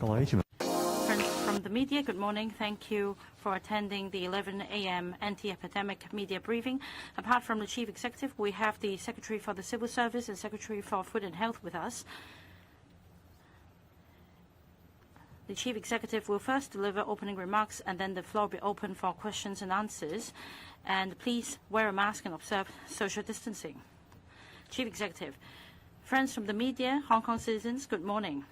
Friends from the media, good morning. Thank you for attending the 11 a.m. anti-epidemic media briefing. Apart from the Chief Executive, we have the Secretary for the Civil Service and Secretary for Food and Health with us. The Chief Executive will first deliver opening remarks, and then the floor will be open for questions and answers. And please wear a mask and observe social distancing. Chief Executive, friends from the media, Hong Kong citizens, good morning.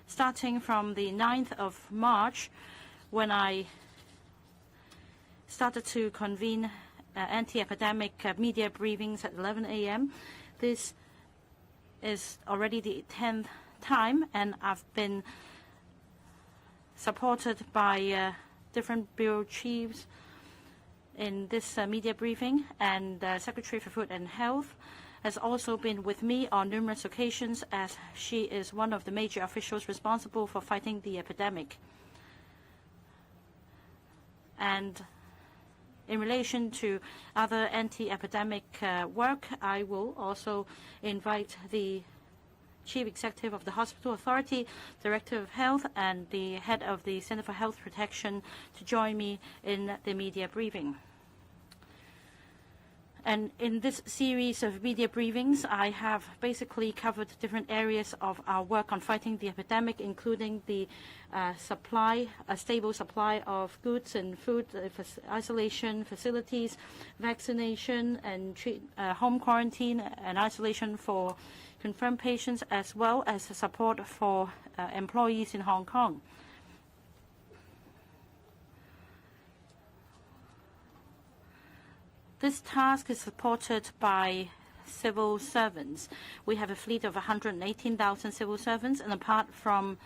Starting from the 9th of March, when I started to convene anti-epidemic media briefings at 11 a.m., this is already the 10th time, and I've been supported by different bureau chiefs in this media briefing, and Secretary for Food and Health has also been with me on numerous occasions, as she is one of the major officials responsible for fighting the epidemic. And in relation to other anti-epidemic work, I will also invite the Chief Executive of the Hospital Authority, Director of Health, and the Head of the Center for Health Protection to join me in the media briefing. And in this series of media briefings, I have basically covered different areas of our work on fighting the epidemic, including the stable supply of goods and food, isolation facilities, vaccination and home quarantine and isolation for confirmed patients, as well as support for employees in Hong Kong. This task is supported by civil servants. We have a fleet of 118,000 civil servants, and apart from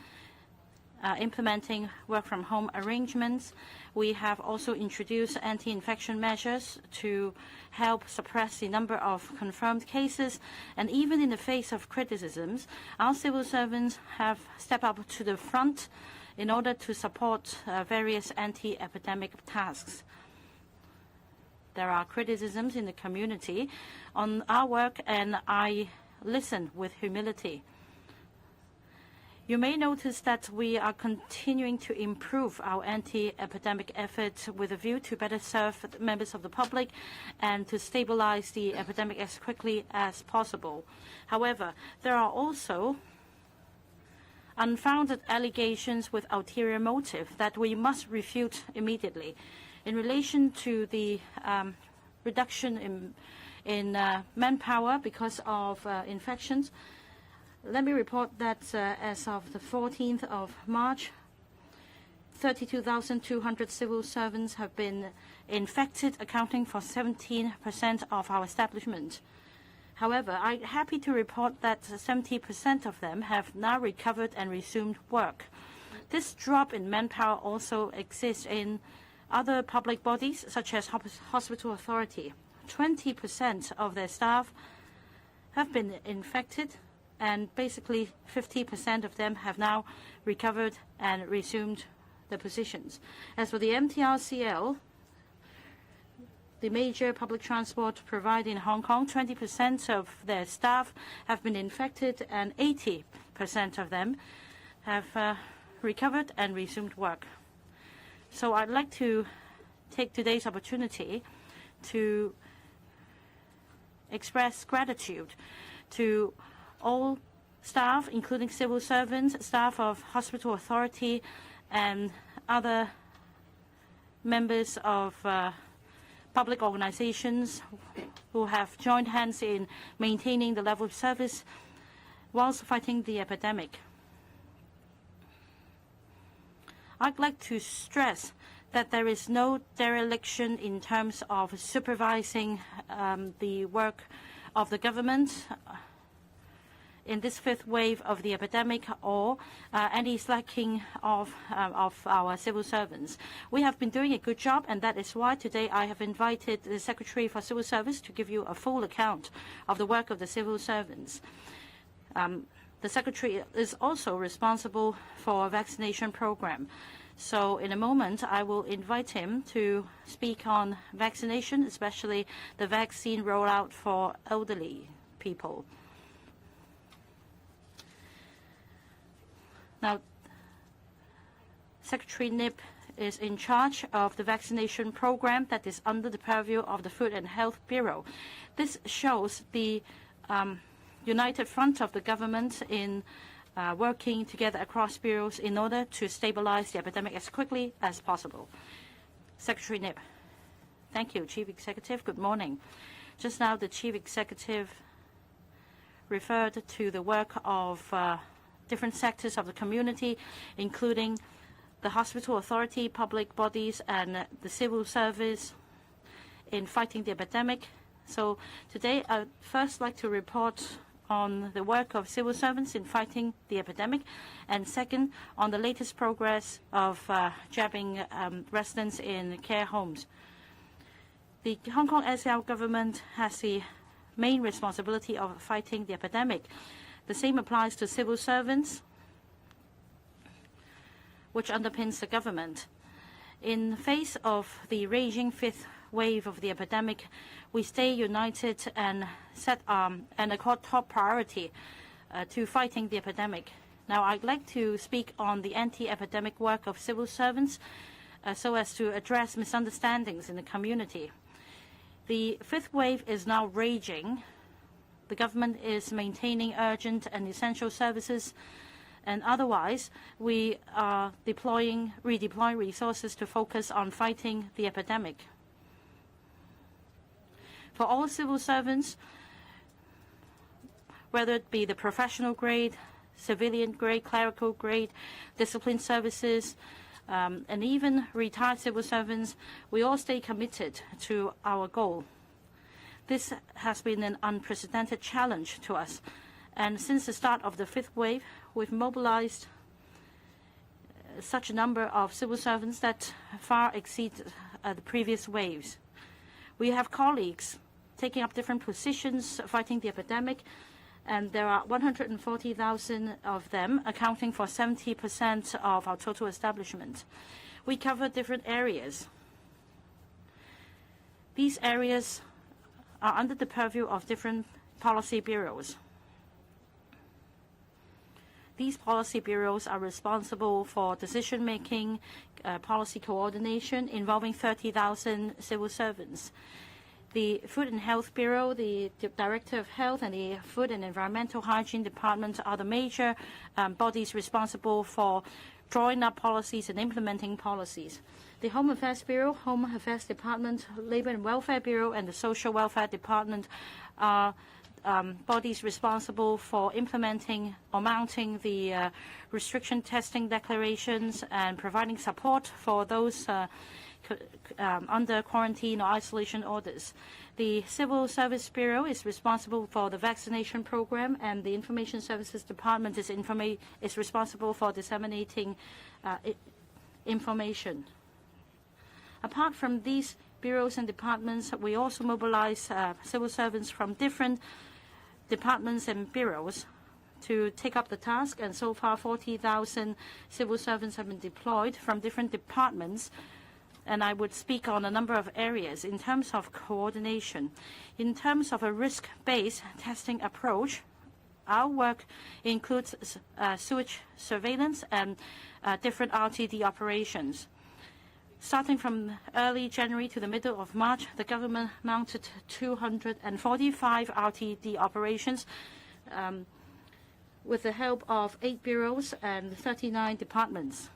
implementing work-from-home arrangements, we have also introduced anti-infection measures to help suppress the number of confirmed cases. And even in the face of criticisms, our civil servants have stepped up to the front in order to support various anti-epidemic tasks. There are criticisms in the community on our work, and I listen with humility. You may notice that we are continuing to improve our anti-epidemic efforts with a view to better serve members of the public and to stabilize the epidemic as quickly as possible. However, there are also unfounded allegations with ulterior motive that we must refute immediately. In relation to the reduction in manpower because of infections, let me report that as of the 14th of March, 32,200 civil servants have been infected, accounting for 17% of our establishment. However, I'm happy to report that 70% of them have now recovered and resumed work. This drop in manpower also exists in other public bodies, such as Hospital Authority. 20% of their staff have been infected, and basically 50% of them have now recovered and resumed their positions. As for the MTRCL, the major public transport provider in Hong Kong, 20% of their staff have been infected, and 80% of them have recovered and resumed work. So I'd like to take today's opportunity to express gratitude to all staff, including civil servants, staff of Hospital Authority, and other members of public organizations who have joined hands in maintaining the level of service whilst fighting the epidemic. I'd like to stress that there is no dereliction in terms of supervising the work of the government in this fifth wave of the epidemic, or any slacking of our civil servants. We have been doing a good job, and that is why today I have invited the Secretary for Civil Service to give you a full account of the work of the civil servants. The Secretary is also responsible for a vaccination program. So in a moment, I will invite him to speak on vaccination, especially the vaccine rollout for elderly people. Now, Secretary Nip is in charge of the vaccination program that is under the purview of the Food and Health Bureau. This shows the united front of the government in working together across bureaus in order to stabilize the epidemic as quickly as possible. Secretary Nip. Thank you, Chief Executive. Good morning. Just now, the Chief Executive referred to the work of different sectors of the community, including the hospital authority, public bodies, and the civil service in fighting the epidemic. So today, I'd first like to report on the work of civil servants in fighting the epidemic, and second, on the latest progress of jabbing residents in care homes. The Hong Kong SAR government has the main responsibility of fighting the epidemic. The same applies to civil servants, which underpins the government. In the face of the raging fifth wave of the epidemic, we stay united and accord top priority to fighting the epidemic. Now, I'd like to speak on the anti-epidemic work of civil servants so as to address misunderstandings in the community. The fifth wave is now raging. The government is maintaining urgent and essential services, and otherwise, we are redeploying resources to focus on fighting the epidemic. For all civil servants, whether it be the professional grade, civilian grade, clerical grade, discipline services, and even retired civil servants, we all stay committed to our goal. This has been an unprecedented challenge to us. And since the start of the fifth wave, we've mobilized such a number of civil servants that far exceed the previous waves. We have colleagues taking up different positions fighting the epidemic, and there are 140,000 of them, accounting for 70% of our total establishment. We cover different areas. These areas are under the purview of different policy bureaus. These policy bureaus are responsible for decision-making, policy coordination involving 30,000 civil servants. The Food and Health Bureau, the Director of Health, and the Food and Environmental Hygiene Department are the major bodies responsible for drawing up policies and implementing policies. The Home Affairs Bureau, Home Affairs Department, Labour and Welfare Bureau, and the Social Welfare Department are bodies responsible for implementing or mounting the restriction testing declarations and providing support for those under quarantine or isolation orders. The Civil Service Bureau is responsible for the vaccination program, and the Information Services Department is responsible for disseminating information. Apart from these bureaus and departments, we also mobilize civil servants from different departments and bureaus to take up the task, and so far 40,000 civil servants have been deployed from different departments. And I would speak on a number of areas in terms of coordination. In terms of a risk-based testing approach, our work includes sewage surveillance and different RTD operations. Starting from early January to the middle of March, the government mounted 245 RTD operations with the help of 8 bureaus and 39 departments.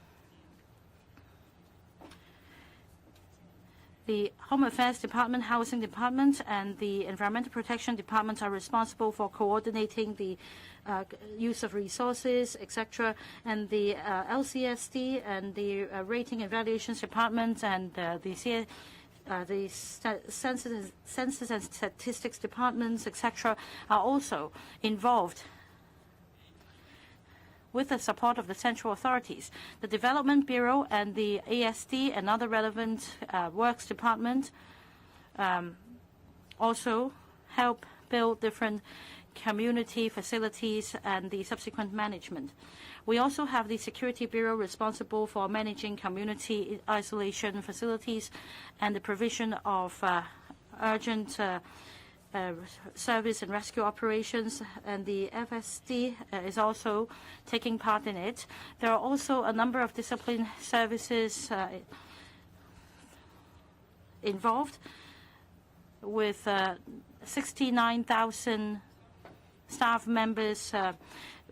The Home Affairs Department, Housing Department, and the Environmental Protection Department are responsible for coordinating the use of resources, etc. And the LCSD and the Rating Evaluations Department and the Census and Statistics Departments, etc., are also involved with the support of the central authorities. The Development Bureau and the ASD and other relevant works department also help build different community facilities and the subsequent management. We also have the Security Bureau responsible for managing community isolation facilities and the provision of urgent service and rescue operations, and the FSD is also taking part in it. There are also a number of discipline services involved with 69,000 staff members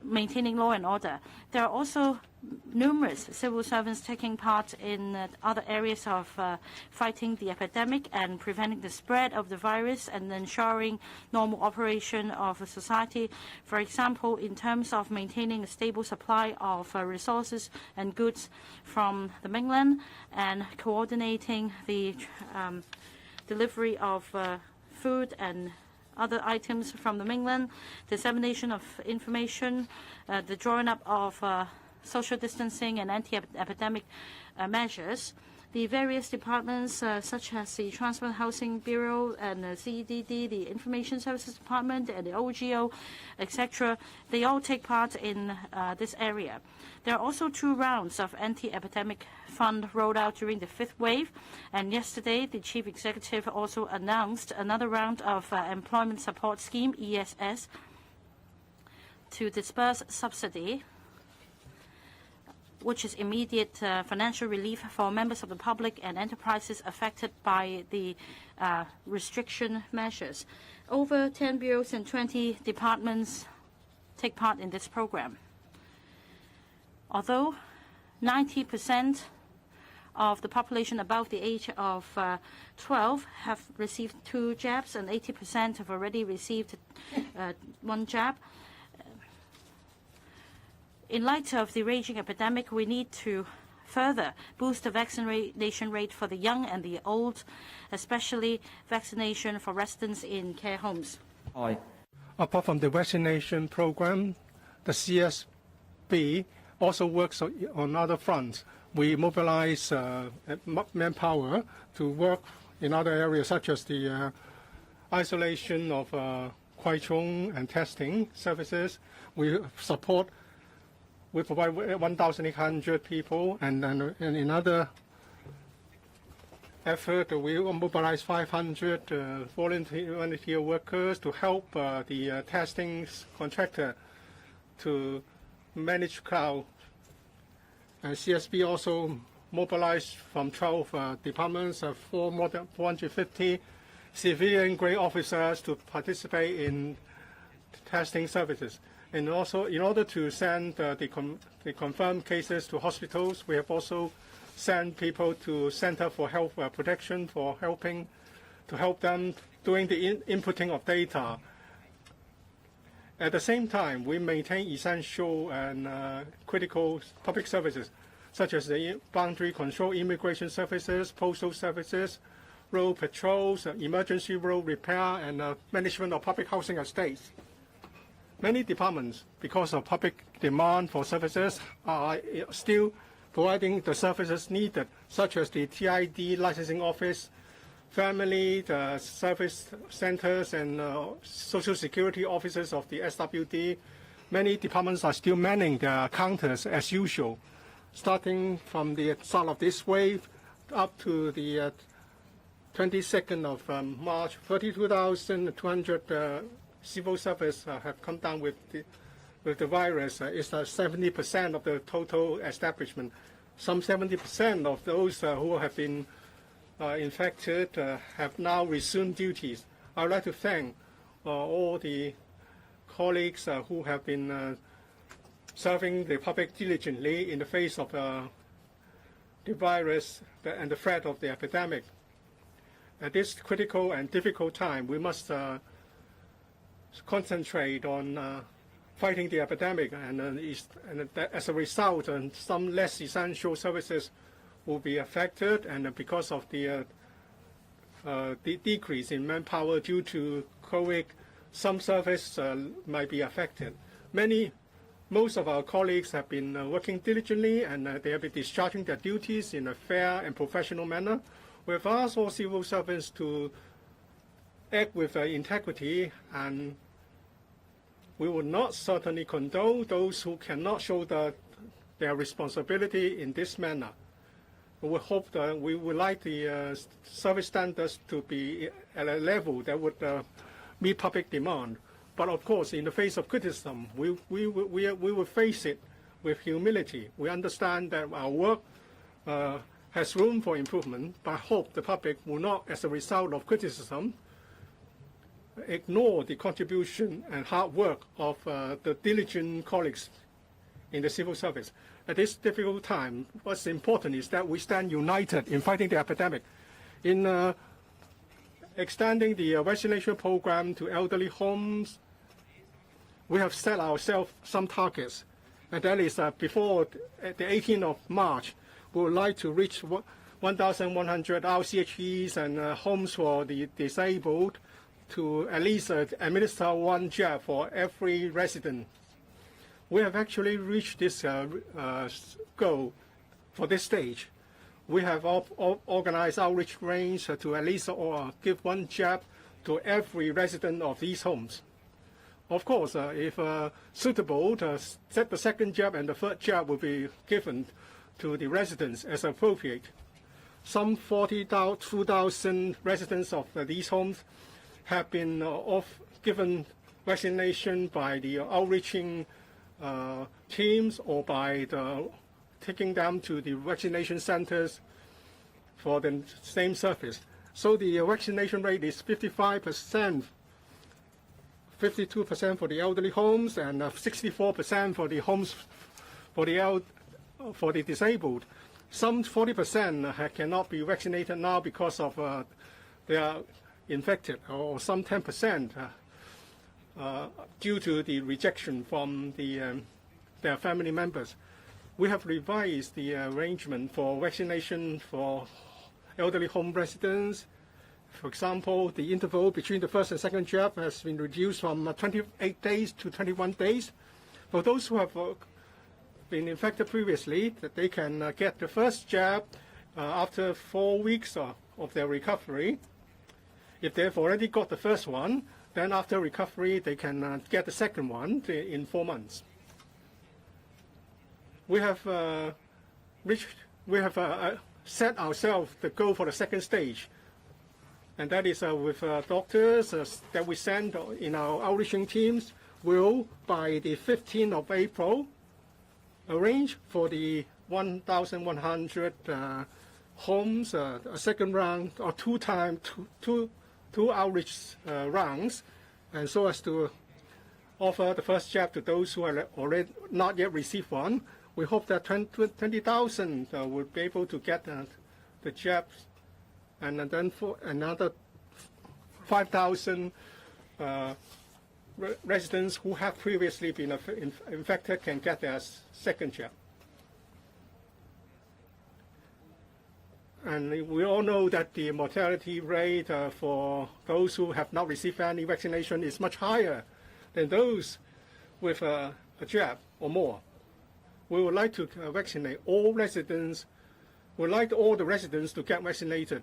maintaining law and order. There are also numerous civil servants taking part in other areas of fighting the epidemic and preventing the spread of the virus and ensuring normal operation of a society. For example, in terms of maintaining a stable supply of resources and goods from the mainland and coordinating the delivery of food and other items from the mainland, dissemination of information, the drawing up of social distancing and anti-epidemic measures. The various departments, such as the Transport Housing Bureau and the CEDD, the Information Services Department, and the OGO, etc., they all take part in this area. There are also 2 rounds of anti-epidemic fund rolled out during the 5th wave, and yesterday the Chief Executive also announced another round of Employment Support Scheme, ESS, to disperse subsidy, which is immediate financial relief for members of the public and enterprises affected by the restriction measures. Over 10 bureaus and 20 departments take part in this program. Although 90% of the population above the age of 12 have received 2 jabs and 80% have already received 1 jab, in light of the raging epidemic, we need to further boost the vaccination rate for the young and the old, especially vaccination for residents in care homes. Aye. Apart from the vaccination program, the CSB also works on other fronts. We mobilize manpower to work in other areas, such as the isolation of Kwaichung and testing services. We provide 1,800 people, and in other effort, we mobilize 500 volunteer workers to help the testing contractor to manage crowd. And CSB also mobilized from 12 departments, more than 450 civilian-grade officers to participate in testing services. And also, in order to send the confirmed cases to hospitals, we have also sent people to Center for Health Protection to help them doing the inputting of data. At the same time, we maintain essential and critical public services, such as the boundary control, immigration services, postal services, road patrols, emergency road repair, and management of public housing estates. Many departments, because of public demand for services, are still providing the services needed, such as the TID licensing office, family service centers, and social security offices of the SWD. Many departments are still manning their counters as usual. Starting from the start of this wave up to the 22nd of March, 32,200 civil service have come down with the virus. It's 70% of the total establishment. Some 70% of those who have been infected have now resumed duties. I would like to thank all the colleagues who have been serving the public diligently in the face of the virus and the threat of the epidemic. At this critical and difficult time, we must concentrate on fighting the epidemic, and as a result, some less essential services will be affected, and because of the decrease in manpower due to COVID, some service might be affected. Most of our colleagues have been working diligently, and they have been discharging their duties in a fair and professional manner. We have asked all civil servants to act with integrity, and we will not certainly condone those who cannot show their responsibility in this manner. We hope that we would like the service standards to be at a level that would meet public demand. But of course, in the face of criticism, we will face it with humility. We understand that our work has room for improvement, but I hope the public will not, as a result of criticism, ignore the contribution and hard work of the diligent colleagues in the civil service. At this difficult time, what's important is that we stand united in fighting the epidemic. In extending the vaccination program to elderly homes, we have set ourselves some targets, and that is before the 18th of March, we would like to reach 1,100 RCHEs and homes for the disabled to at least administer one jab for every resident. We have actually reached this goal for this stage. We have organized outreach range to at least give one jab to every resident of these homes. Of course, if suitable, the second jab and the third jab will be given to the residents as appropriate. Some 42,000 residents of these homes have been given vaccination by the outreaching teams or by taking them to the vaccination centers for the same service. So the vaccination rate is 55%, 52% for the elderly homes, and 64% for the homes for the disabled. Some 40% cannot be vaccinated now because of they are infected, or some 10% due to the rejection from their family members. We have revised the arrangement for vaccination for elderly home residents. For example, the interval between the first and second jab has been reduced from 28 days to 21 days. For those who have been infected previously, that they can get the first jab after 4 weeks of their recovery. If they've already got the first one, then after recovery they can get the second one in 4 months. We have set ourselves the goal for the second stage, and that is with doctors that we send in our outreaching teams will, by the 15th of April, arrange for the 1,100 homes a second round or two outreach rounds, and so as to offer the first jab to those who are already not yet received one. We hope that 20,000 will be able to get the jabs, and then for another 5,000 residents who have previously been infected can get their second jab. And we all know that the mortality rate for those who have not received any vaccination is much higher than those with a jab or more. We would like to vaccinate all residents. We would like all the residents to get vaccinated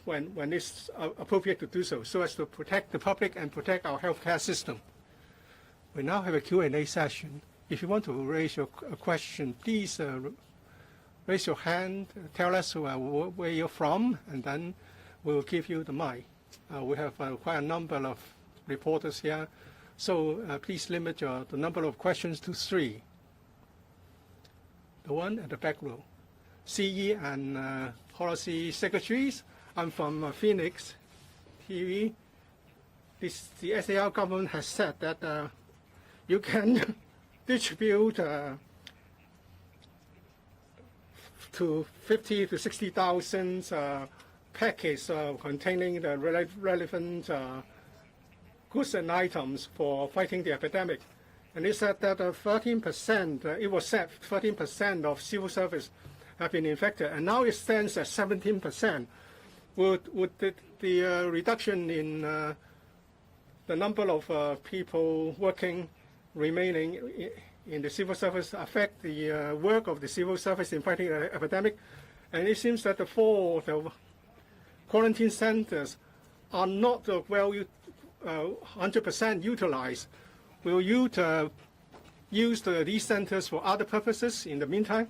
when it's appropriate to do so, so as to protect the public and protect our healthcare system. We now have a Q&A session. If you want to raise your question, please raise your hand, tell us where you're from, and then we'll give you the mic. We have quite a number of reporters here, so please limit the number of questions to 3. The one at the back row. CE and policy secretaries. I'm from Phoenix TV. The SAR government has said that you can distribute to 50 to 60,000 packets containing the relevant goods and items for fighting the epidemic. And it said that 13%, it was said 13% of civil service have been infected, and now it stands at 17%. Would the reduction in the number of people working, remaining in the civil service affect the work of the civil service in fighting the epidemic? And it seems that the quarantine centers are not 100% utilized. Will you use these centers for other purposes in the meantime?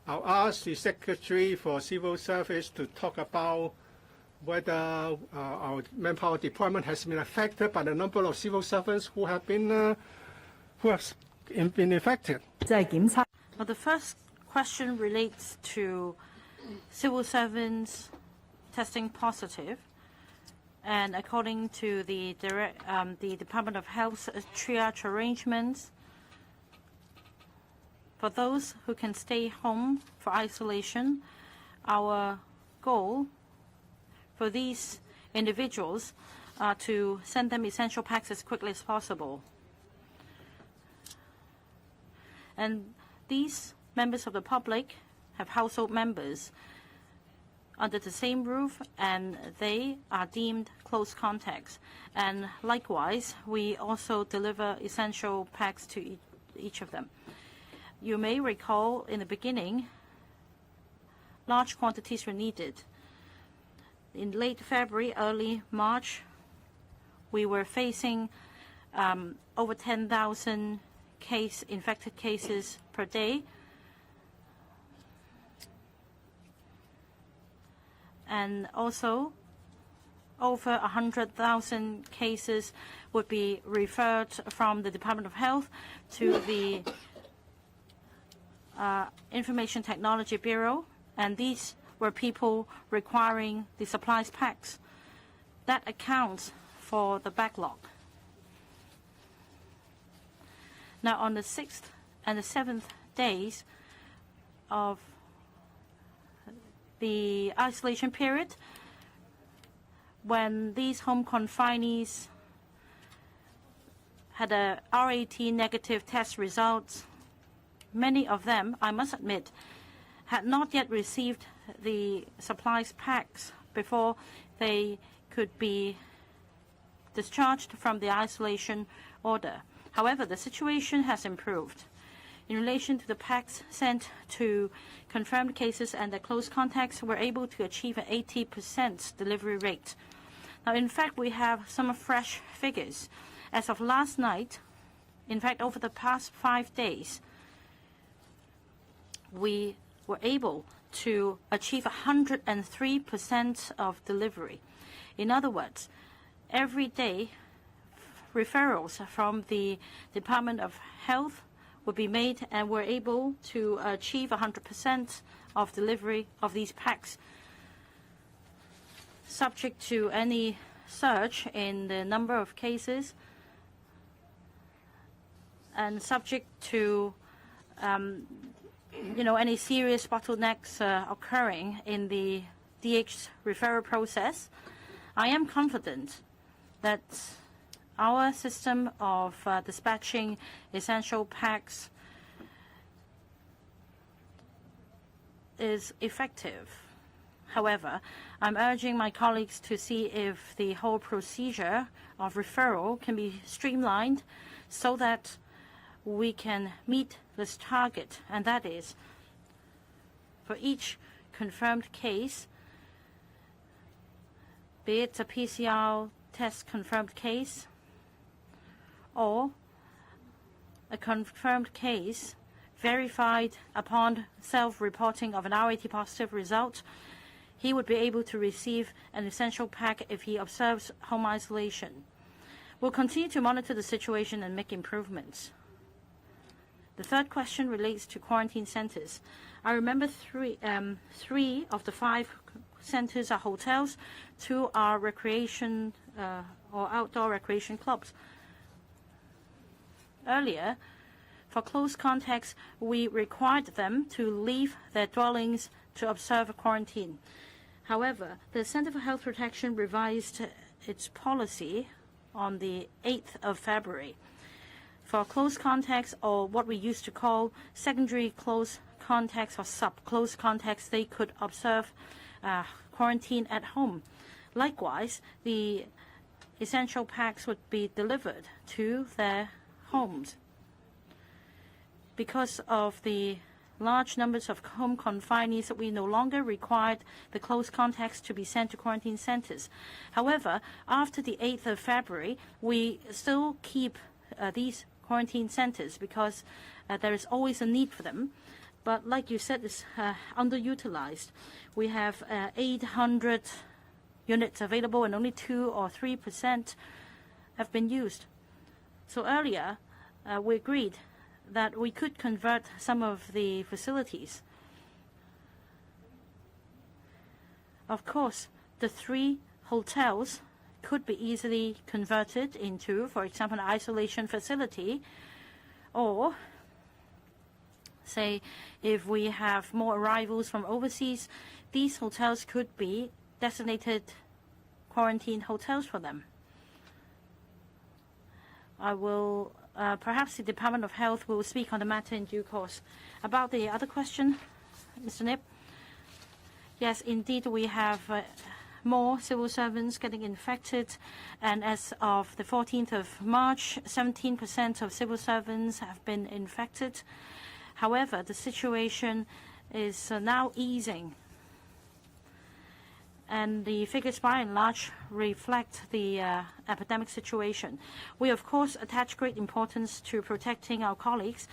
I'll ask the Secretary for Civil Service to talk about whether our manpower deployment has been affected by the number of civil servants who have been affected. Well, the first question relates to civil servants testing positive. And according to the Department of Health's triage arrangements, for those who can stay home for isolation, our goal for these individuals are to send them essential packs as quickly as possible. And these members of the public have household members under the same roof, and they are deemed close contacts. And likewise, we also deliver essential packs to each of them. You may recall in the beginning, large quantities were needed. In late February, early March, we were facing over 10,000 infected cases per day. And also, over 100,000 cases would be referred from the Department of Health to the Information Technology Bureau, and these were people requiring the supplies packs. That accounts for the backlog. Now, on the 6th and the 7th days of the isolation period, when these home confinees had a RAT negative test results, many of them, I must admit, had not yet received the supplies packs before they could be discharged from the isolation order. However, the situation has improved. In relation to the packs sent to confirmed cases and their close contacts, we're able to achieve an 80% delivery rate. Now, in fact, we have some fresh figures. As of last night, in fact, over the past 5 days, we were able to achieve 103% of delivery. In other words, every day, referrals from the Department of Health would be made, and we're able to achieve 100% of delivery of these packs, subject to any surge in the number of cases and subject to any serious bottlenecks occurring in the DH referral process. I am confident that our system of dispatching essential packs is effective. However, I'm urging my colleagues to see if the whole procedure of referral can be streamlined so that we can meet this target, and that is, for each confirmed case, be it a PCR test confirmed case or a confirmed case verified upon self-reporting of an RAT positive result, he would be able to receive an essential pack if he observes home isolation. We'll continue to monitor the situation and make improvements. The third question relates to quarantine centers. I remember three of the 5 centers are hotels, 2 are recreation or outdoor recreation clubs. Earlier, for close contacts, we required them to leave their dwellings to observe a quarantine. However, the Center for Health Protection revised its policy on the 8th of February. For close contacts, or what we used to call secondary close contacts or sub-close contacts, they could observe quarantine at home. Likewise, the essential packs would be delivered to their homes. Because of the large numbers of home confinees, we no longer required the close contacts to be sent to quarantine centers. However, after the 8th of February, we still keep these quarantine centers because there is always a need for them. But like you said, it's underutilized. We have 800 units available and only 2 or 3% have been used. So earlier, we agreed that we could convert some of the facilities. Of course, the 3 hotels could be easily converted into, for example, an isolation facility, or say if we have more arrivals from overseas, these hotels could be designated quarantine hotels for them. I will, perhaps the Department of Health will speak on the matter in due course. About the other question, Mr. Nip, yes, indeed, we have more civil servants getting infected, and as of the 14th of March, 17% of civil servants have been infected. However, the situation is now easing, and the figures by and large reflect the epidemic situation. We, of course, attach great importance to protecting our colleagues.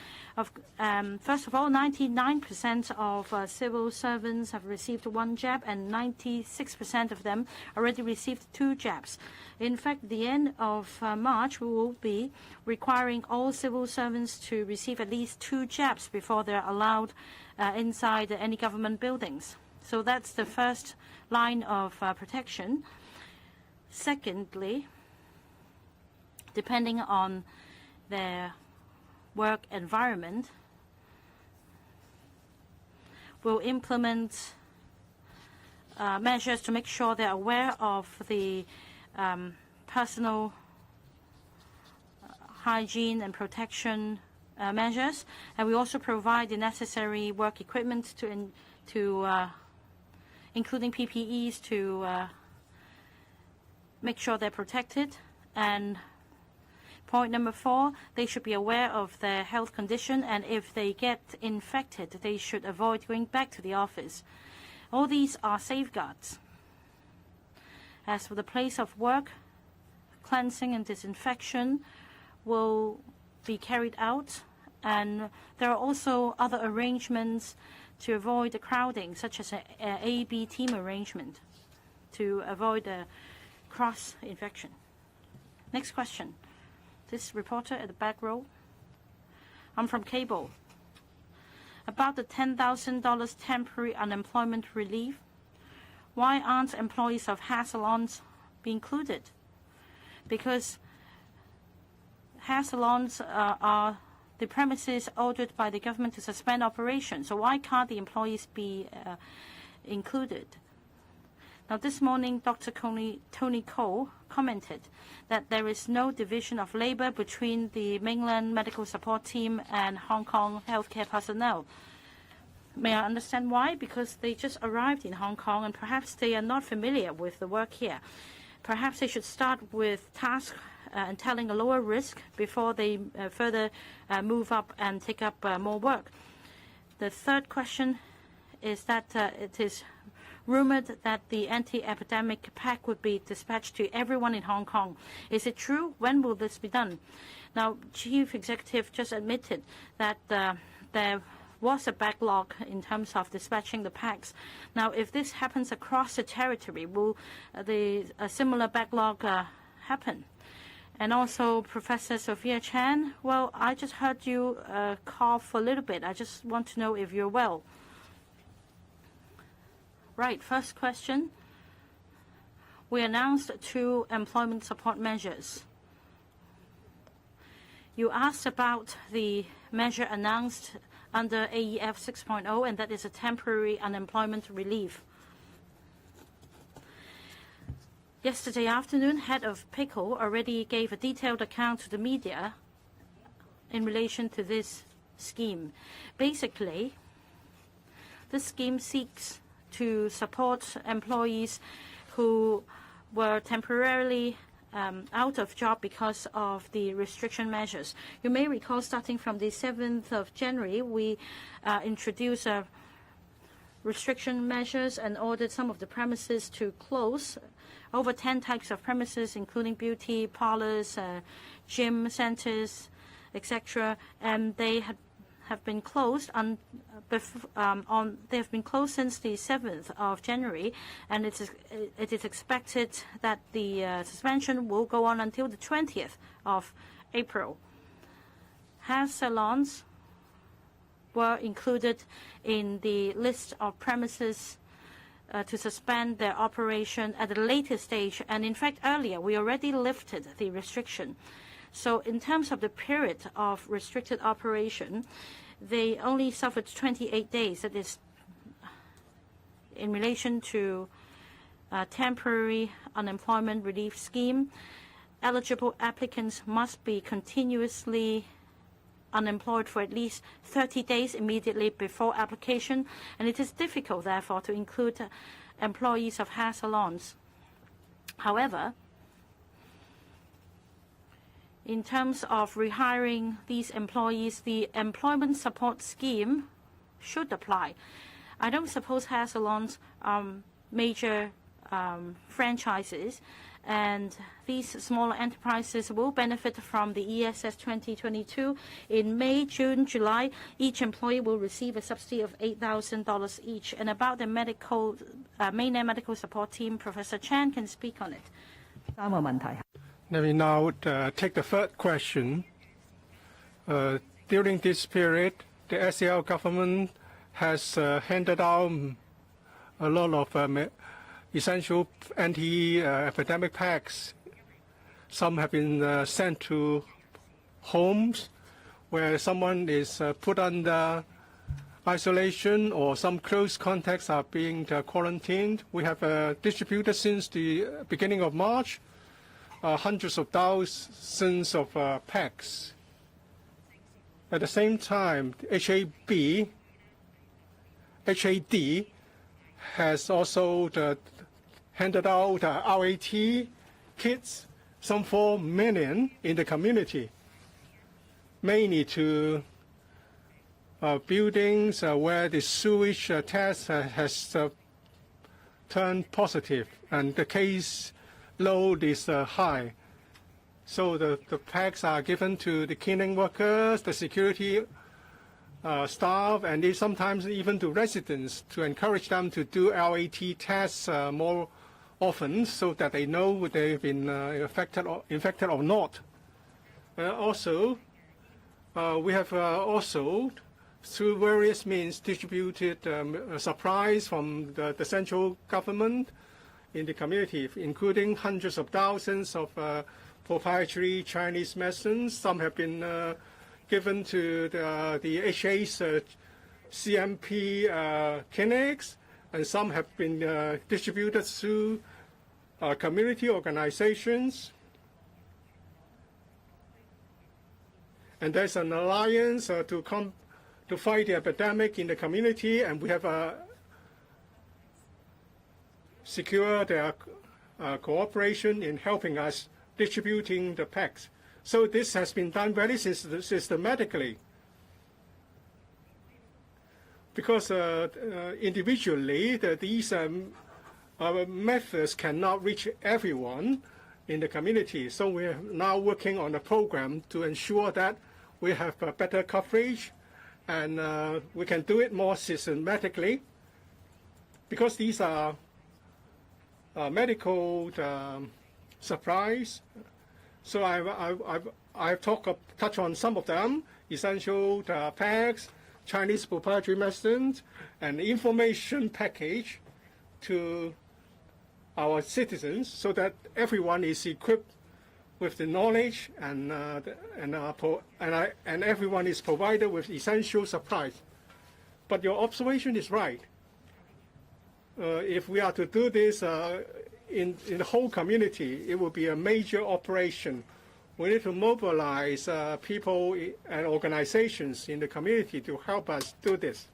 First of all, 99% of civil servants have received 1 jab, and 96% of them already received 2 jabs. In fact, at the end of March, we will be requiring all civil servants to receive at least 2 jabs before they're allowed inside any government buildings. So that's the first line of protection. Secondly, depending on their work environment, we'll implement measures to make sure they're aware of the personal hygiene and protection measures, and we also provide the necessary work equipment to including PPEs, to make sure they're protected. And point number 4, they should be aware of their health condition, and if they get infected, they should avoid going back to the office. All these are safeguards. As for the place of work, cleansing and disinfection will be carried out, and there are also other arrangements to avoid the crowding, such as an A-B team arrangement to avoid a cross-infection. Next question. This reporter at the back row. I'm from Cable. About the $10,000 temporary unemployment relief, why aren't employees of hair salons being included? Because hair salons are the premises ordered by the government to suspend operations. So why can't the employees be included? Now, this morning, Dr. Tony Cole commented that there is no division of labor between the mainland medical support team and Hong Kong healthcare personnel. May I understand why? Because they just arrived in Hong Kong, and perhaps they are not familiar with the work here. Perhaps they should start with tasks entailing a lower risk before they further move up and take up more work. The third question is that it is rumored that the anti-epidemic pack would be dispatched to everyone in Hong Kong. Is it true? When will this be done? Now, Chief Executive just admitted that there was a backlog in terms of dispatching the packs. Now, if this happens across the territory, will a similar backlog happen? And also, Professor Sophia Chan, well, I just heard you cough a little bit. I just want to know if you're well. Right, first question. We announced 2 employment support measures. You asked about the measure announced under AEF 6.0, and that is a temporary unemployment relief. Yesterday afternoon, head of PICO already gave a detailed account to the media in relation to this scheme. Basically, this scheme seeks to support employees who were temporarily out of job because of the restriction measures. You may recall, starting from the 7th of January, we introduced restriction measures and ordered some of the premises to close. Over 10 types of premises, including beauty parlors, gym centers, etc. And they have been closed they have been closed since the 7th of January, and it is expected that the suspension will go on until the 20th of April. Hair salons were included in the list of premises to suspend their operation at a later stage, and in fact earlier we already lifted the restriction. So in terms of the period of restricted operation, they only suffered 28 days. That is in relation to temporary unemployment relief scheme. Eligible applicants must be continuously unemployed for at least 30 days immediately before application, and it is difficult, therefore, to include employees of hair salons. However, in terms of rehiring these employees, the employment support scheme should apply. I don't suppose hair salons are major franchises, and these smaller enterprises will benefit from the ESS 2022. In May, June, July, each employee will receive a subsidy of $8,000 each. And about the mainland medical support team, Professor Chan can speak on it. Let me now take the third question. During this period, the SAR government has handed out a lot of essential anti-epidemic packs. Some have been sent to homes where someone is put under isolation or some close contacts are being quarantined. We have distributed since the beginning of March hundreds of thousands of packs. At the same time, HAD has also handed out RAT kits, some 4 million in the community, mainly to buildings where the sewage test has turned positive and the case load is high. So the packs are given to the cleaning workers, the security staff, and sometimes even to residents to encourage them to do RAT tests more often so that they know they've been infected or not. Also, we have also, through various means, distributed supplies from the central government in the community, including hundreds of thousands of proprietary Chinese medicines. Some have been given to the HA's CMP clinics, and some have been distributed through community organizations. And there's an alliance to fight the epidemic in the community, and we have secured their cooperation in helping us distributing the packs. So this has been done very systematically, because individually these methods cannot reach everyone in the community. So we are now working on a program to ensure that we have better coverage, and we can do it more systematically, because these are medical supplies. So I've touched on some of them: essential packs, Chinese proprietary medicines, and information package to our citizens, so that everyone is equipped with the knowledge and everyone is provided with essential supplies. But your observation is right. If we are to do this in the whole community, it will be a major operation. We need to mobilize people and organizations in the community to help us do this.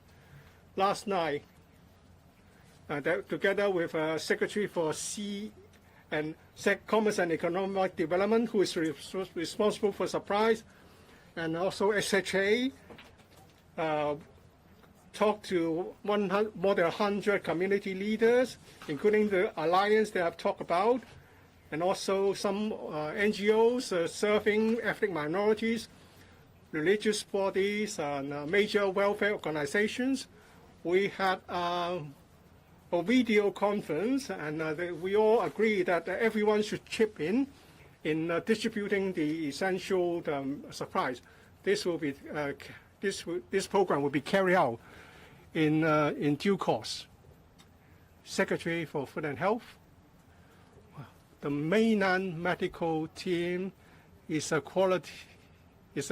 Last night, together with Secretary for Commerce and Economic Development, who is responsible for supplies, and also SHA, talked to more than 100 community leaders, including the alliance that I've talked about, and also some NGOs serving ethnic minorities. religious bodies and major welfare organizations. We had a video conference, and we all agree that everyone should chip in distributing the essential supplies. This program will be carried out in due course. Secretary for Food and Health, the mainland medical team is a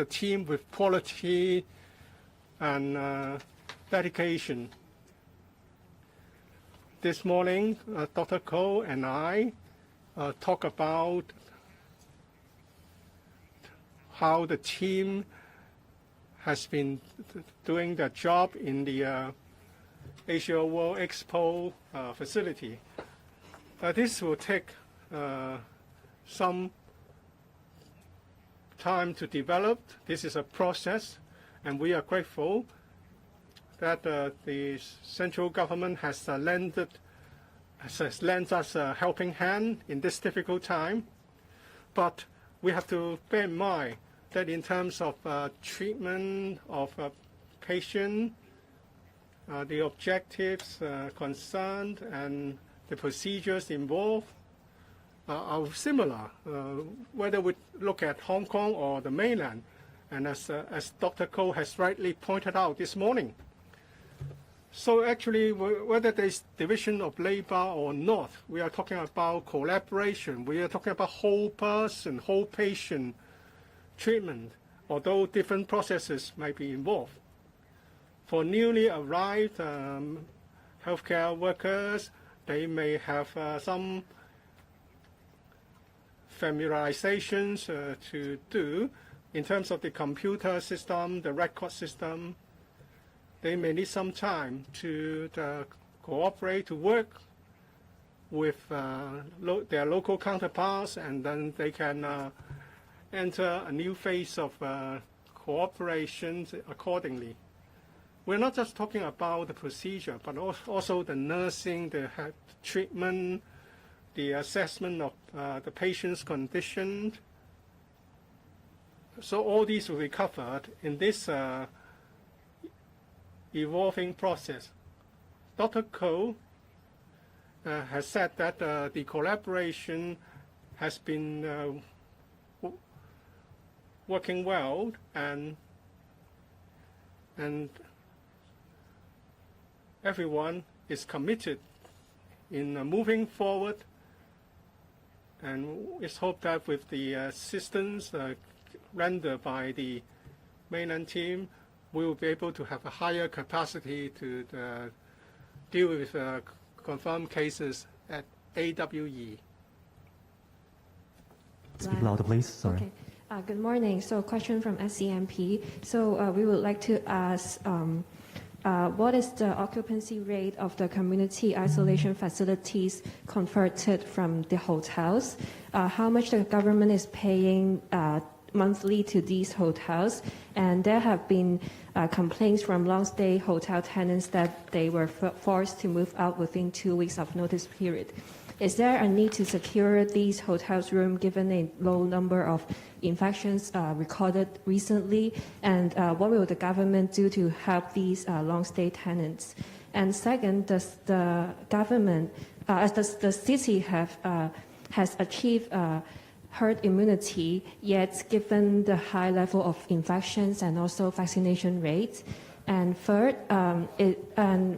team with quality and dedication. This morning, Dr. Koh and I talk about how the team has been doing their job in the Asia World Expo facility. This will take some time to develop. This is a process, and we are grateful that the central government has lent us a helping hand in this difficult time. But we have to bear in mind that in terms of treatment of patient, the objectives concerned and the procedures involved are similar, whether we look at Hong Kong or the mainland. And as Dr. Koh has rightly pointed out this morning, so actually, whether there's division of labor or not, we are talking about collaboration. We are talking about whole person, whole patient treatment, although different processes might be involved. For newly arrived healthcare workers, they may have some familiarizations to do in terms of the computer system, the record system. They may need some time to cooperate, to work with their local counterparts, and then they can enter a new phase of cooperation accordingly. We're not just talking about the procedure, but also the nursing, the treatment, the assessment of the patient's condition. So all these will be covered in this evolving process. Dr. Koh has said that the collaboration has been working well, and everyone is committed in moving forward, and it's hoped that with the assistance rendered by the mainland team, we will be able to have a higher capacity to deal with confirmed cases at AWE. Speak louder, please. Sorry. Okay. Good morning. So, question from SCMP. So, we would like to ask, what is the occupancy rate of the community isolation facilities converted from the hotels? How much the government is paying monthly to these hotels? And there have been complaints from long-stay hotel tenants that they were forced to move out within 2 weeks of notice period. Is there a need to secure these hotels' room given a low number of infections recorded recently? And what will the government do to help these long-stay tenants? And second, does the government, does the city has achieved herd immunity yet given the high level of infections and also vaccination rates? And third,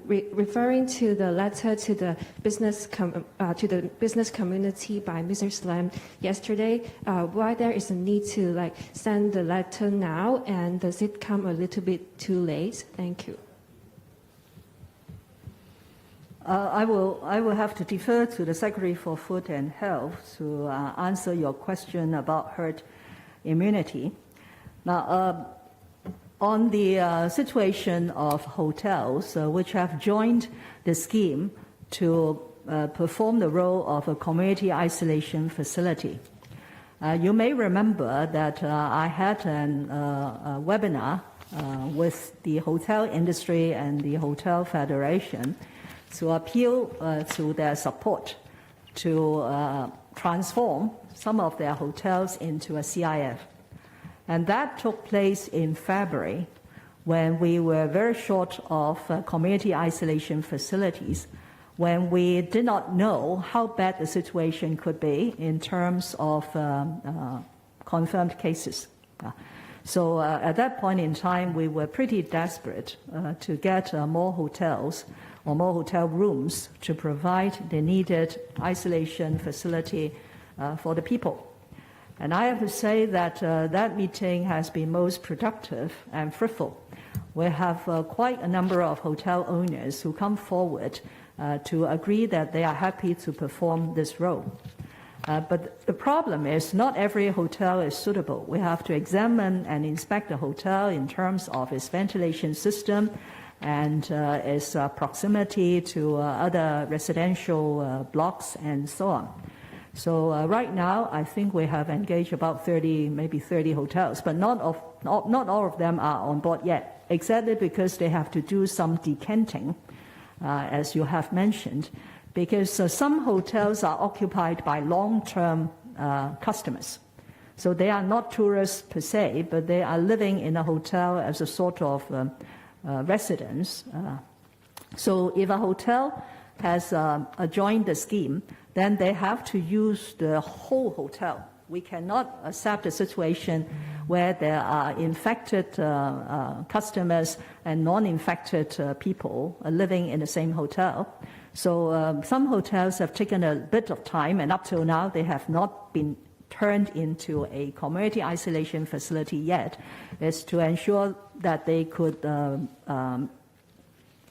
referring to the letter to the business community by Mr. Lam yesterday, why there is a need to send the letter now, and does it come a little bit too late? Thank you. I will have to defer to the Secretary for Food and Health to answer your question about herd immunity. Now, on the situation of hotels which have joined the scheme to perform the role of a community isolation facility. You may remember that I had a webinar with the hotel industry and the Hotel Federation to appeal to their support to transform some of their hotels into a CIF. And that took place in February, when we were very short of community isolation facilities, when we did not know how bad the situation could be in terms of confirmed cases. So at that point in time, we were pretty desperate to get more hotels or more hotel rooms to provide the needed isolation facility for the people. And I have to say that that meeting has been most productive and fruitful. We have quite a number of hotel owners who come forward to agree that they are happy to perform this role. But the problem is not every hotel is suitable. We have to examine and inspect the hotel in terms of its ventilation system and its proximity to other residential blocks and so on. So right now, I think we have engaged about 30, maybe 30 hotels, but not all of them are on board yet, exactly because they have to do some decanting, as you have mentioned, because some hotels are occupied by long-term customers. So they are not tourists per se, but they are living in a hotel as a sort of residence. So if a hotel has joined the scheme, then they have to use the whole hotel. We cannot accept a situation where there are infected customers and non-infected people living in the same hotel. So some hotels have taken a bit of time, and up till now they have not been turned into a community isolation facility yet. It's to ensure that they could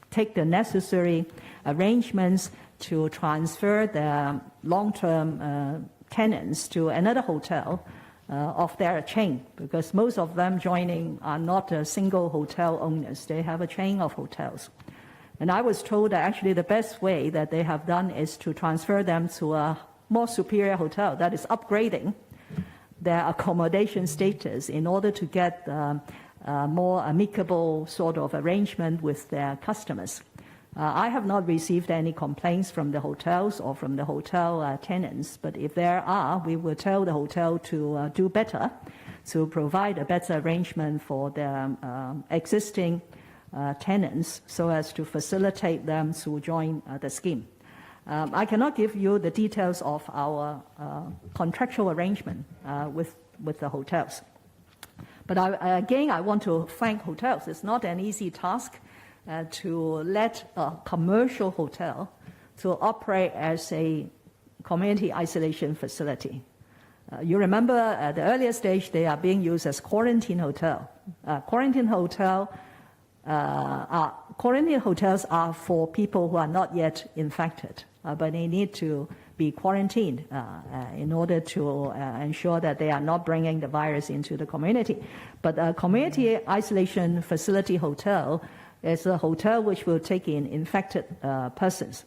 take the necessary arrangements to transfer their long-term tenants to another hotel of their chain, because most of them joining are not single hotel owners. They have a chain of hotels. And I was told that actually the best way that they have done is to transfer them to a more superior hotel, that is upgrading their accommodation status in order to get a more amicable sort of arrangement with their customers. I have not received any complaints from the hotels or from the hotel tenants, but if there are, we will tell the hotel to do better, to provide a better arrangement for their existing tenants so as to facilitate them to join the scheme. I cannot give you the details of our contractual arrangement with the hotels. But again, I want to thank hotels. It's not an easy task to let a commercial hotel to operate as a community isolation facility. You remember at the earlier stage, they are being used as quarantine hotel. Quarantine hotels are for people who are not yet infected, but they need to be quarantined in order to ensure that they are not bringing the virus into the community. But a community isolation facility hotel is a hotel which will take in infected persons.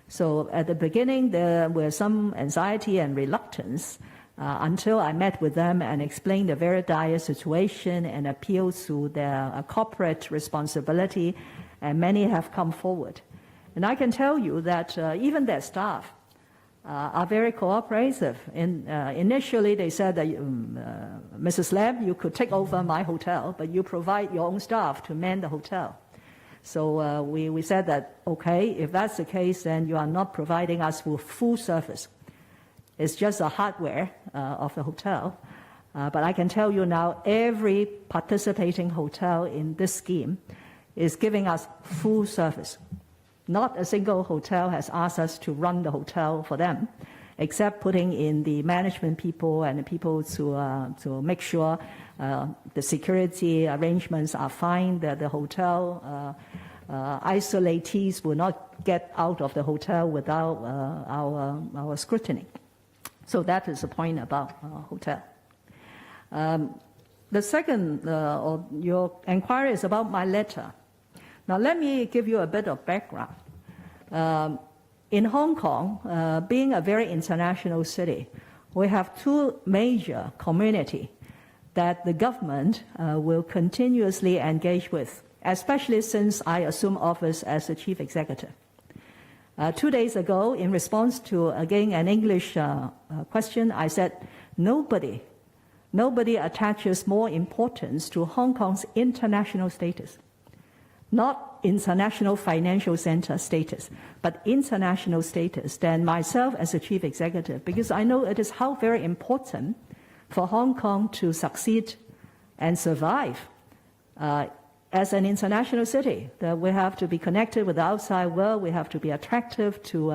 So at the beginning, there were some anxiety and reluctance until I met with them and explained the very dire situation and appealed to their corporate responsibility, and many have come forward. And I can tell you that even their staff are very cooperative. Initially, they said that, Mrs. Lam, you could take over my hotel, but you provide your own staff to man the hotel. So we said that, okay, if that's the case, then you are not providing us with full service. It's just the hardware of the hotel. But I can tell you now, every participating hotel in this scheme is giving us full service. Not a single hotel has asked us to run the hotel for them, except putting in the management people and the people to make sure the security arrangements are fine, that the hotel isolatees will not get out of the hotel without our scrutiny. So that is the point about hotel. The second, your inquiry is about my letter. Now let me give you a bit of background. In Hong Kong, being a very international city, we have two major communities that the government will continuously engage with, especially since I assumed office as the chief executive. 2 days ago, in response to, again, an English question, I said, nobody nobody attaches more importance to Hong Kong's international status. Not international financial center status, but international status than myself as a chief executive, because I know it is how very important for Hong Kong to succeed and survive as an international city. That we have to be connected with the outside world, we have to be attractive to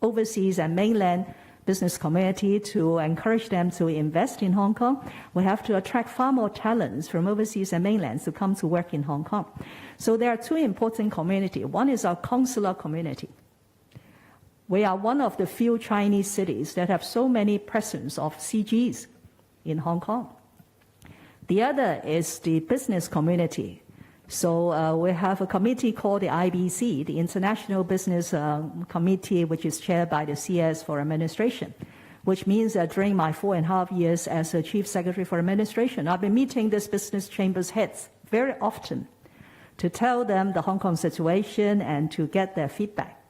overseas and mainland business community to encourage them to invest in Hong Kong. We have to attract far more talents from overseas and mainlands to come to work in Hong Kong. So there are two important communities. One is our consular community. We are one of the few Chinese cities that have so many presence of CGs in Hong Kong. The other is the business community. So we have a committee called the IBC, the International Business Committee, which is chaired by the CS for Administration, which means that during my 4.5 years as a Chief Secretary for Administration, I've been meeting these business chambers heads very often to tell them the Hong Kong situation and to get their feedback.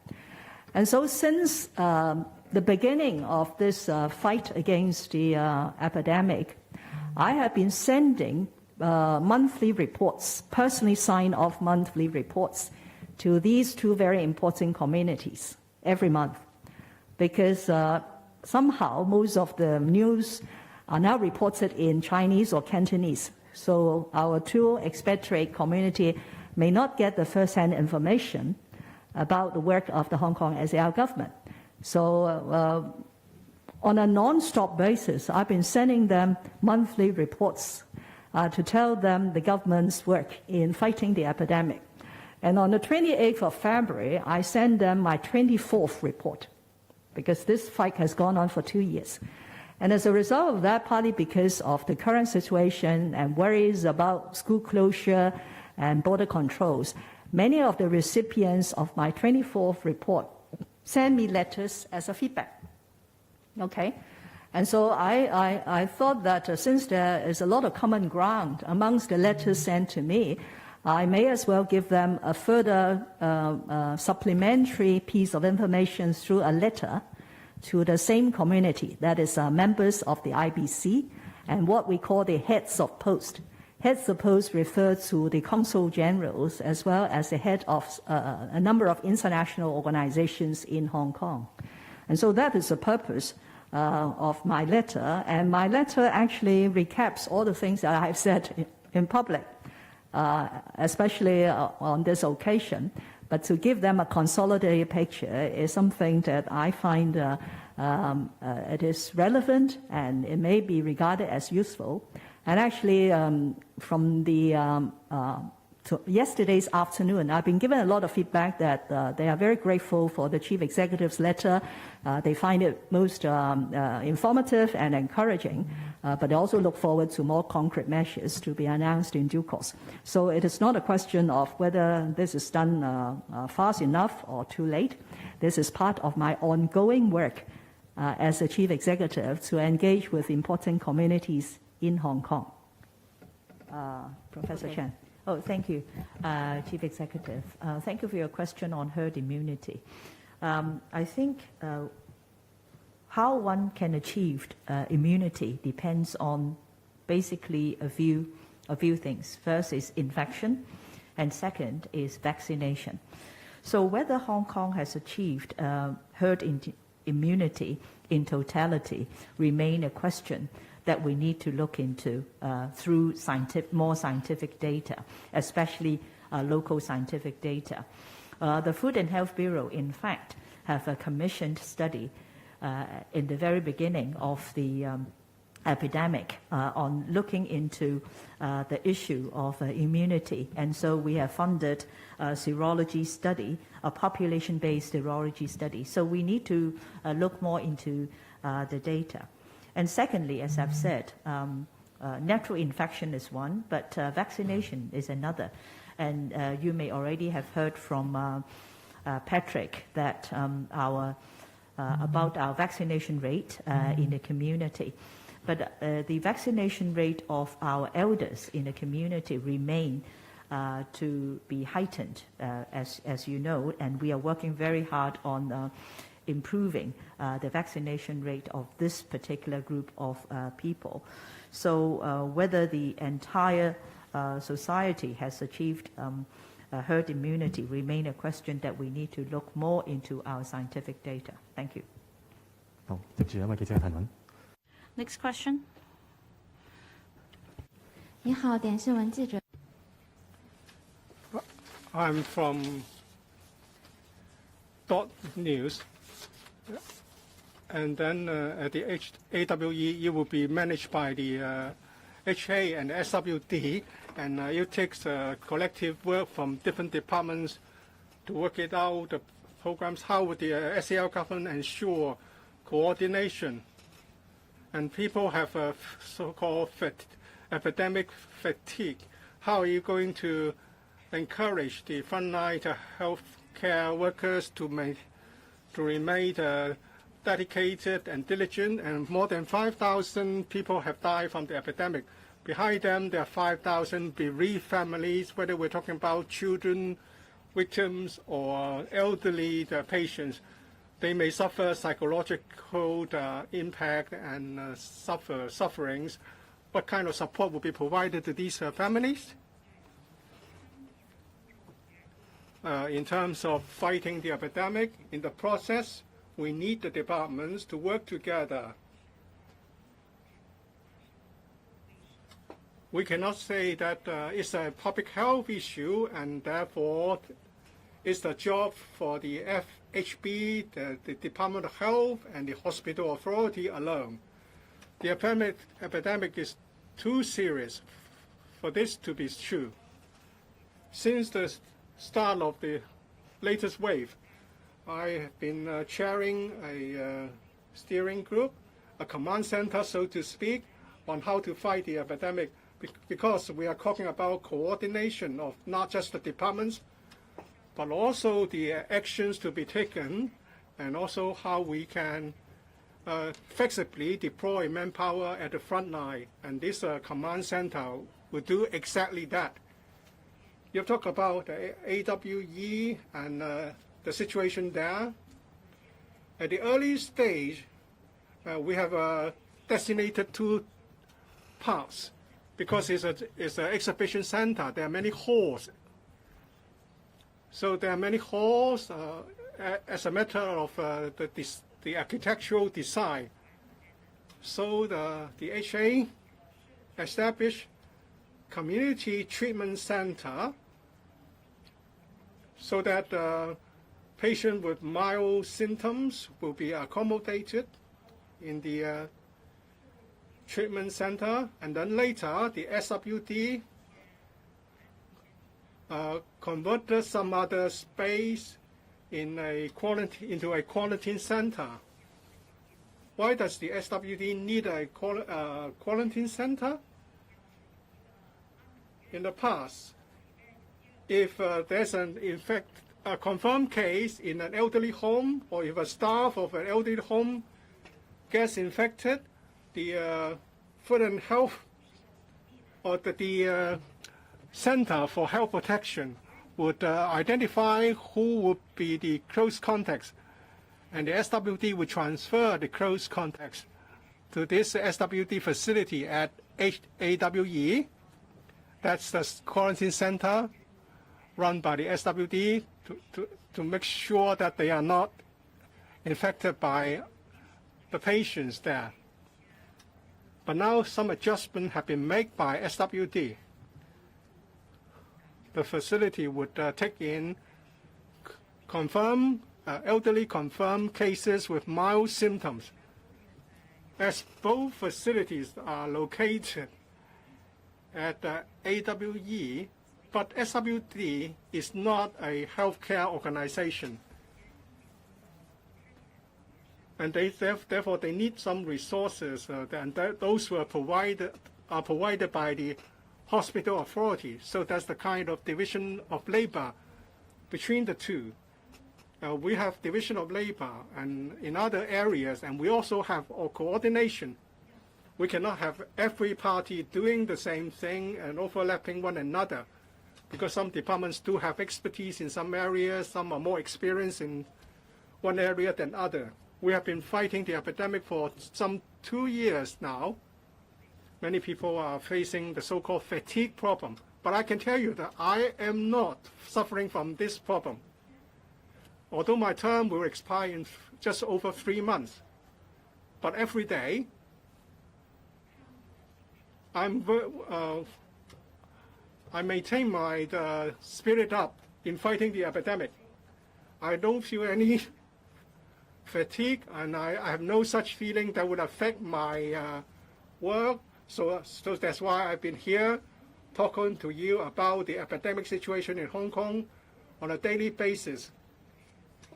And so since the beginning of this fight against the epidemic, I have been sending monthly reports, personally signed off monthly reports to these two very important communities every month, because somehow most of the news are now reported in Chinese or Cantonese. So our two expatriate community may not get the first-hand information about the work of the Hong Kong SAR government. So on a non-stop basis, I've been sending them monthly reports to tell them the government's work in fighting the epidemic. And on the 28th of February, I sent them my 24th report, because this fight has gone on for 2 years. And as a result of that, partly because of the current situation and worries about school closure and border controls, many of the recipients of my 24th report send me letters as a feedback. Okay? And so I thought that since there is a lot of common ground amongst the letters sent to me, I may as well give them a further supplementary piece of information through a letter to the same community, that is members of the IBC, and what we call the heads of post. Heads of post refer to the consul generals as well as the head of a number of international organizations in Hong Kong. And so that is the purpose of my letter, and my letter actually recaps all the things that I've said in public, especially on this occasion. But to give them a consolidated picture is something that I find it is relevant and it may be regarded as useful. And actually, from the yesterday's afternoon, I've been given a lot of feedback that they are very grateful for the Chief Executive's letter. They find it most informative and encouraging, but they also look forward to more concrete measures to be announced in due course. So it is not a question of whether this is done fast enough or too late. This is part of my ongoing work as a Chief Executive to engage with important communities in Hong Kong. Professor Okay. Chen. Oh, thank you, Chief Executive. Thank you for your question on herd immunity. I think how one can achieve immunity depends on basically a few things. First is infection, and second is vaccination. So whether Hong Kong has achieved herd immunity in totality remain a question that we need to look into through more scientific data, especially local scientific data. The Food and Health Bureau, in fact, have a commissioned study in the very beginning of the epidemic on looking into the issue of immunity. And so we have funded a serology study, a population-based serology study. So we need to look more into the data. And secondly, as I've said, natural infection is one, but vaccination is another. And you may already have heard from Patrick that about our vaccination rate in the community. But the vaccination rate of our elders in the community remain to be heightened, as you know, and we are working very hard on improving the vaccination rate of this particular group of people. So whether the entire society has achieved herd immunity remain a question that we need to look more into our scientific data. Thank you. 好，接住有位記者嘅提問。 Next question. 你好，点新闻记者。 I'm from Dot News, and then at the AWE, it will be managed by the HA and SWD, and it takes collective work from different departments to work it out, the programs. How would the SAL government ensure coordination? And people have a so-called epidemic fatigue. How are you going to encourage the frontline healthcare workers to remain dedicated and diligent? And more than 5,000 people have died from the epidemic. Behind them, there are 5,000 bereaved families, whether we're talking about children, victims, or elderly patients. They may suffer psychological impact and sufferings. What kind of support will be provided to these families? In terms of fighting the epidemic, in the process, we need the departments to work together. We cannot say that it's a public health issue and therefore it's the job for the FHB, the Department of Health, and the hospital authority alone. The epidemic is too serious for this to be true. Since the start of the latest wave, I have been chairing a steering group, a command center, so to speak, on how to fight the epidemic, because we are talking about coordination of not just the departments, but also the actions to be taken, and also how we can flexibly deploy manpower at the front line. And this command center will do exactly that. You talk about the AWE and the situation there. At the early stage, we have designated 2 parts because it's an exhibition center. There are many halls. So there are many halls as a matter of the architectural design. So the HA established community treatment center so that patients with mild symptoms will be accommodated in the treatment center, and then later the SWD converted some other space into a quarantine center. Why does the SWD need a quarantine center? In the past, if there's a confirmed case in an elderly home, or if a staff of an elderly home gets infected, the Food and Health or the Center for Health Protection would identify who would be the close contacts, and the SWD would transfer the close contacts to this SWD facility at AWE. That's the quarantine center run by the SWD to make sure that they are not infected by the patients there. But now some adjustments have been made by SWD. The facility would take in elderly confirmed cases with mild symptoms. As both facilities are located at AWE, but SWD is not a healthcare organization. And therefore they need some resources, and those were provided by the hospital authority. So that's the kind of division of labor between the two. We have division of labor and in other areas, and we also have coordination. We cannot have every party doing the same thing and overlapping one another, because some departments do have expertise in some areas, some are more experienced in one area than other. We have been fighting the epidemic for some 2 years now. Many people are facing the so-called fatigue problem. But I can tell you that I am not suffering from this problem. Although my term will expire in just over 3 months. But every day, I maintain my spirit up in fighting the epidemic. I don't feel any fatigue, and I have no such feeling that would affect my work. So that's why I've been here talking to you about the epidemic situation in Hong Kong on a daily basis.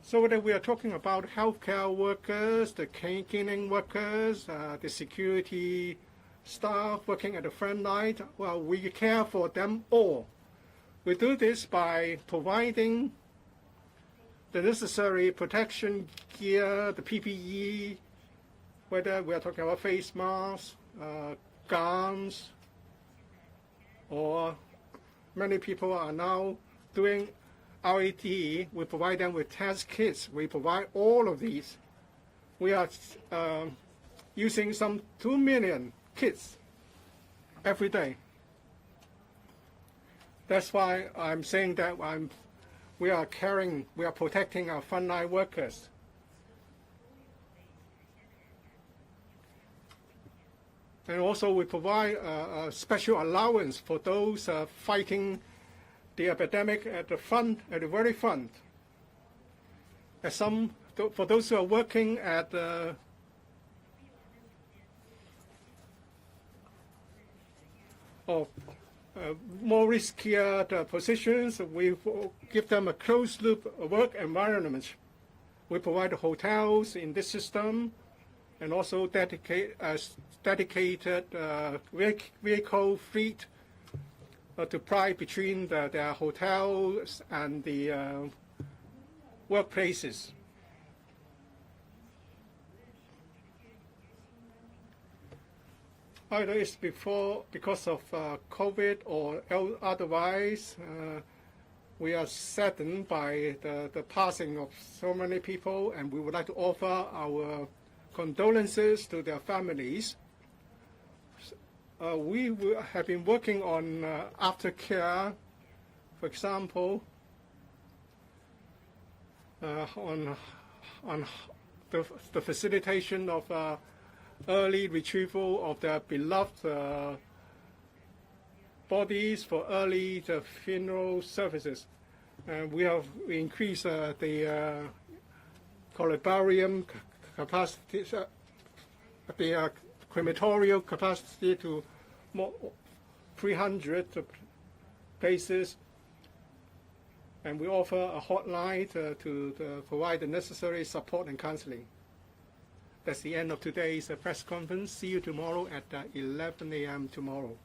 So whether we are talking about healthcare workers, the cleaning workers, the security staff working at the front line, well, we care for them all. We do this by providing the necessary protection gear, the PPE, whether we are talking about face masks, gowns, or many people are now doing RAT. We provide them with test kits. We provide all of these. We are using some 2 million kits every day. That's why I'm saying that we are protecting our frontline workers. And also we provide a special allowance for those fighting the epidemic at the front, at the very front. For those who are working at more riskier positions, we give them a closed-loop work environment. We provide hotels in this system, and also dedicated vehicle fleet to ply between their hotels and the workplaces. Either it's because of COVID or otherwise, we are saddened by the passing of so many people, and we would like to offer our condolences to their families. We have been working on aftercare, for example, on the facilitation of early retrieval of their beloved bodies for early funeral services. And we have increased the columbarium capacity, the crematorial capacity to more 300 places. And we offer a hotline to provide the necessary support and counseling. That's the end of today's press conference. See you tomorrow at 11 a.m. tomorrow.